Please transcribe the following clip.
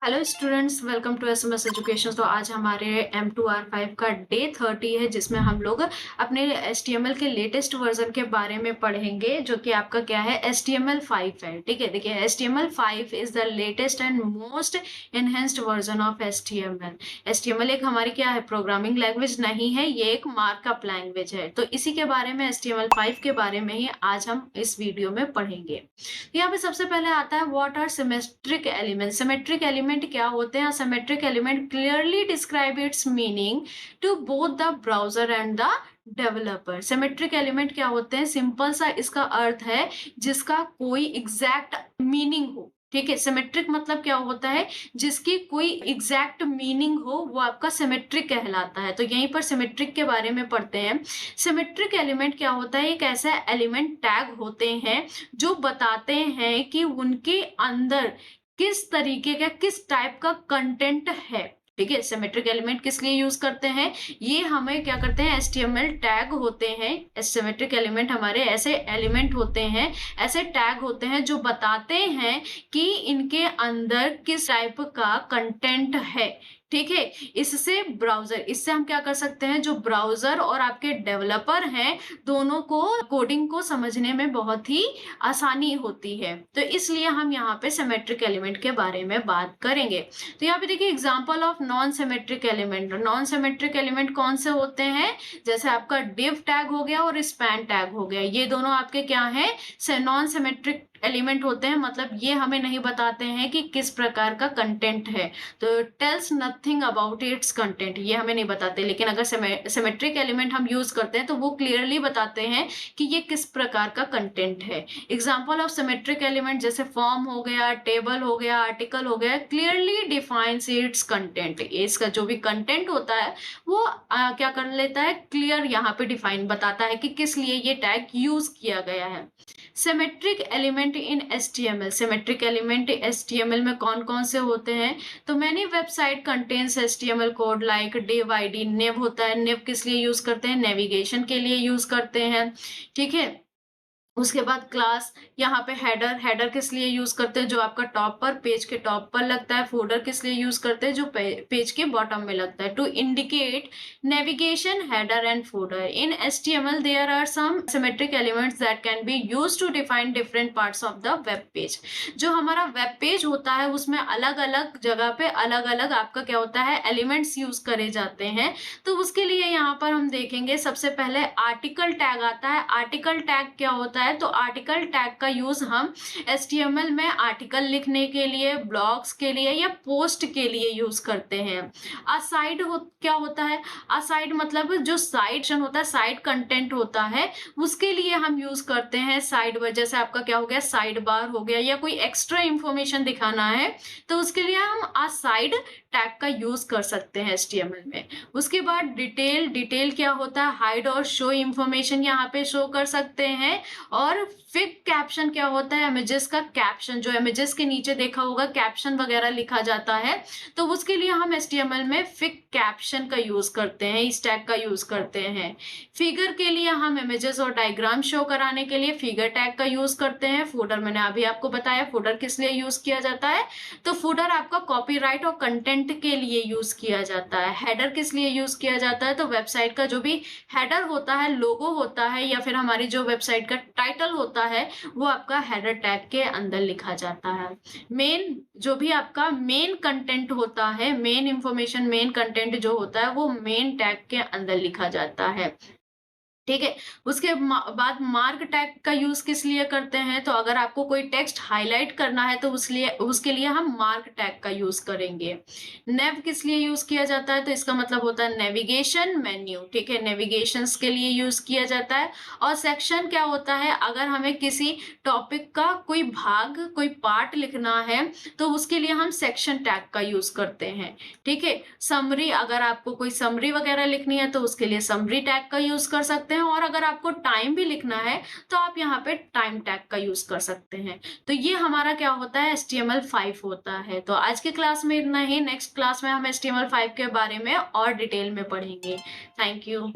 Hello students, welcome to SMS education. तो आज हमारे M2R5 का डे 30 है, जिसमें हम लोग अपने HTML के लेटेस्ट वर्जन के बारे में पढ़ेंगे, जो कि आपका क्या है, HTML5 है। ठीक है, देखिए HTML5 is the latest and most enhanced version of HTML। HTML एक हमारी क्या है, प्रोग्रामिंग लैंग्वेज नहीं है, ये एक मार्कअप लैंग्वेज है। तो इसी के बारे में, HTML5 के बारे में ही आज हम इस वीडियो में पढ़ेंगे। यहाँ पे सबसे पहले आता है what are symmetric element. Symmetric element क्या होते हैं? Symmetric element clearly describe its meaning to both the browser and the developer. Symmetric element क्या होते हैं? सिंपल सा इसका अर्थ है जिसका कोई एग्जैक्ट मीनिंग हो। ठीक है, सिमेट्रिक मतलब क्या होता है? जिसकी कोई एग्जैक्ट मीनिंग हो, वो आपका सिमेट्रिक कहलाता है। तो यहीं पर सिमेट्रिक के बारे में पढ़ते हैं। सिमेट्रिक एलिमेंट क्या होता है? एक ऐसा एलिमेंट टैग होते हैं जो बताते हैं कि उनके अंदर किस तरीके का, किस टाइप का कंटेंट है। ठीक है, सिमेट्रिक एलिमेंट किस लिए यूज करते हैं? ये हमें क्या करते हैं, HTML टैग होते हैं। सिमेट्रिक एलिमेंट हमारे ऐसे एलिमेंट होते हैं, ऐसे टैग होते हैं जो बताते हैं कि इनके अंदर किस टाइप का कंटेंट है। ठीक है, इससे हम क्या कर सकते हैं, जो ब्राउजर और आपके डेवलपर हैं, दोनों को कोडिंग को समझने में बहुत ही आसानी होती है। तो इसलिए हम यहाँ पे सिमेट्रिक एलिमेंट के बारे में बात करेंगे। तो यहाँ पे देखिए example of non symmetric element. Non symmetric element कौन से होते हैं? जैसे आपका div टैग हो गया और स्पैन टैग हो गया, ये दोनों आपके क्या है, नॉन सिमेट्रिक एलिमेंट होते हैं। मतलब ये हमें नहीं बताते हैं कि किस प्रकार का कंटेंट है, तो tells nothing about its content, ये हमें नहीं बताते। लेकिन अगर सिमेट्रिक एलिमेंट हम यूज करते हैं तो वो क्लियरली बताते हैं कि ये किस प्रकार का कंटेंट है। एग्जाम्पल ऑफ सिमेट्रिक एलिमेंट जैसे फॉर्म हो गया, टेबल हो गया, आर्टिकल हो गया, क्लियरली डिफाइंस इट्स कंटेंट। इसका जो भी कंटेंट होता है वो क्या कर लेता है, क्लियर यहाँ पे डिफाइन बताता है कि किस लिए ये टैग यूज किया गया है। Symmetric element in HTML। Symmetric element HTML में कौन कौन से होते हैं? तो many website contains HTML code like div id। नेव होता है, नेव किस लिए यूज करते हैं? नेविगेशन के लिए यूज करते हैं। ठीक है, उसके बाद क्लास, यहाँ पे हेडर, हेडर किस लिए यूज करते हैं? जो आपका टॉप पर, पेज के टॉप पर लगता है। फोल्डर किस लिए यूज करते हैं? जो पेज के बॉटम में लगता है। To indicate navigation, header and folder. In HTML there are some symmetric elements that can be used to define different parts of the web page. जो हमारा वेब पेज होता है उसमें अलग अलग जगह पे अलग अलग आपका क्या होता है, एलिमेंट्स यूज करे जाते हैं। तो उसके लिए यहाँ पर हम देखेंगे, सबसे पहले आर्टिकल टैग आता है। आर्टिकल टैग क्या होता है? तो आर्टिकल टैग का यूज हम HTML में आर्टिकल लिखने के लिए, ब्लॉग्स के लिए या पोस्ट के लिए यूज करते हैं। असाइड क्या होता है? असाइड मतलब जो साइड होता है, साइड कंटेंट होता है, उसके लिए हम यूज करते हैं साइड। जैसे आपका क्या हो गया, साइड बार हो गया, या कोई एक्स्ट्रा इंफॉर्मेशन दिखाना है तो उसके लिए हम असाइड टैग का यूज कर सकते हैं HTML में। उसके बाद डिटेल। डिटेल क्या होता है? हाइड और शो इंफॉर्मेशन यहाँ पे शो कर सकते हैं। और फिग कैप्शन क्या होता है? इमेजेस का कैप्शन, जो इमेजेस के नीचे देखा होगा कैप्शन वगैरह लिखा जाता है, तो उसके लिए हम HTML में फिग कैप्शन का यूज करते हैं, इस टैग का यूज करते हैं। फिगर के लिए हम इमेजेस और डायग्राम शो कराने के लिए फिगर टैग का यूज करते हैं। फूटर मैंने अभी आपको बताया, फूटर किस लिए यूज किया जाता है? तो फूटर आपका कॉपीराइट और कंटेंट के लिए यूज किया जाता है। हेडर किस लिए यूज किया जाता है? तो वेबसाइट का जो भी हेडर होता है, लोगो होता है, या फिर हमारी जो वेबसाइट का टाइटल होता है, वो आपका हेडर टैग के अंदर लिखा जाता है। मेन, जो भी आपका मेन कंटेंट होता है, मेन इंफॉर्मेशन, मेन कंटेंट जो होता है, वो मेन टैग के अंदर लिखा जाता है। ठीक है, उसके बाद मार्क टैग का यूज किस लिए करते हैं? तो अगर आपको कोई टेक्स्ट हाईलाइट करना है तो उसके लिए हम मार्क टैग का यूज करेंगे। नेव किस लिए यूज किया जाता है? तो इसका मतलब होता है नेविगेशन मेन्यू। ठीक है, नेविगेशन के लिए यूज किया जाता है। और सेक्शन क्या होता है? अगर हमें किसी टॉपिक का कोई भाग, कोई पार्ट लिखना है तो उसके लिए हम सेक्शन टैग का यूज करते हैं। ठीक है, समरी, अगर आपको कोई समरी वगैरह लिखनी है तो उसके लिए समरी टैग का यूज कर सकते हैं। और अगर आपको टाइम भी लिखना है तो आप यहाँ पे टाइम टैग का यूज कर सकते हैं। तो ये हमारा क्या होता है, HTML5 होता है। तो आज के क्लास में इतना ही। नेक्स्ट क्लास में हम HTML5 के बारे में और डिटेल में पढ़ेंगे। Thank you.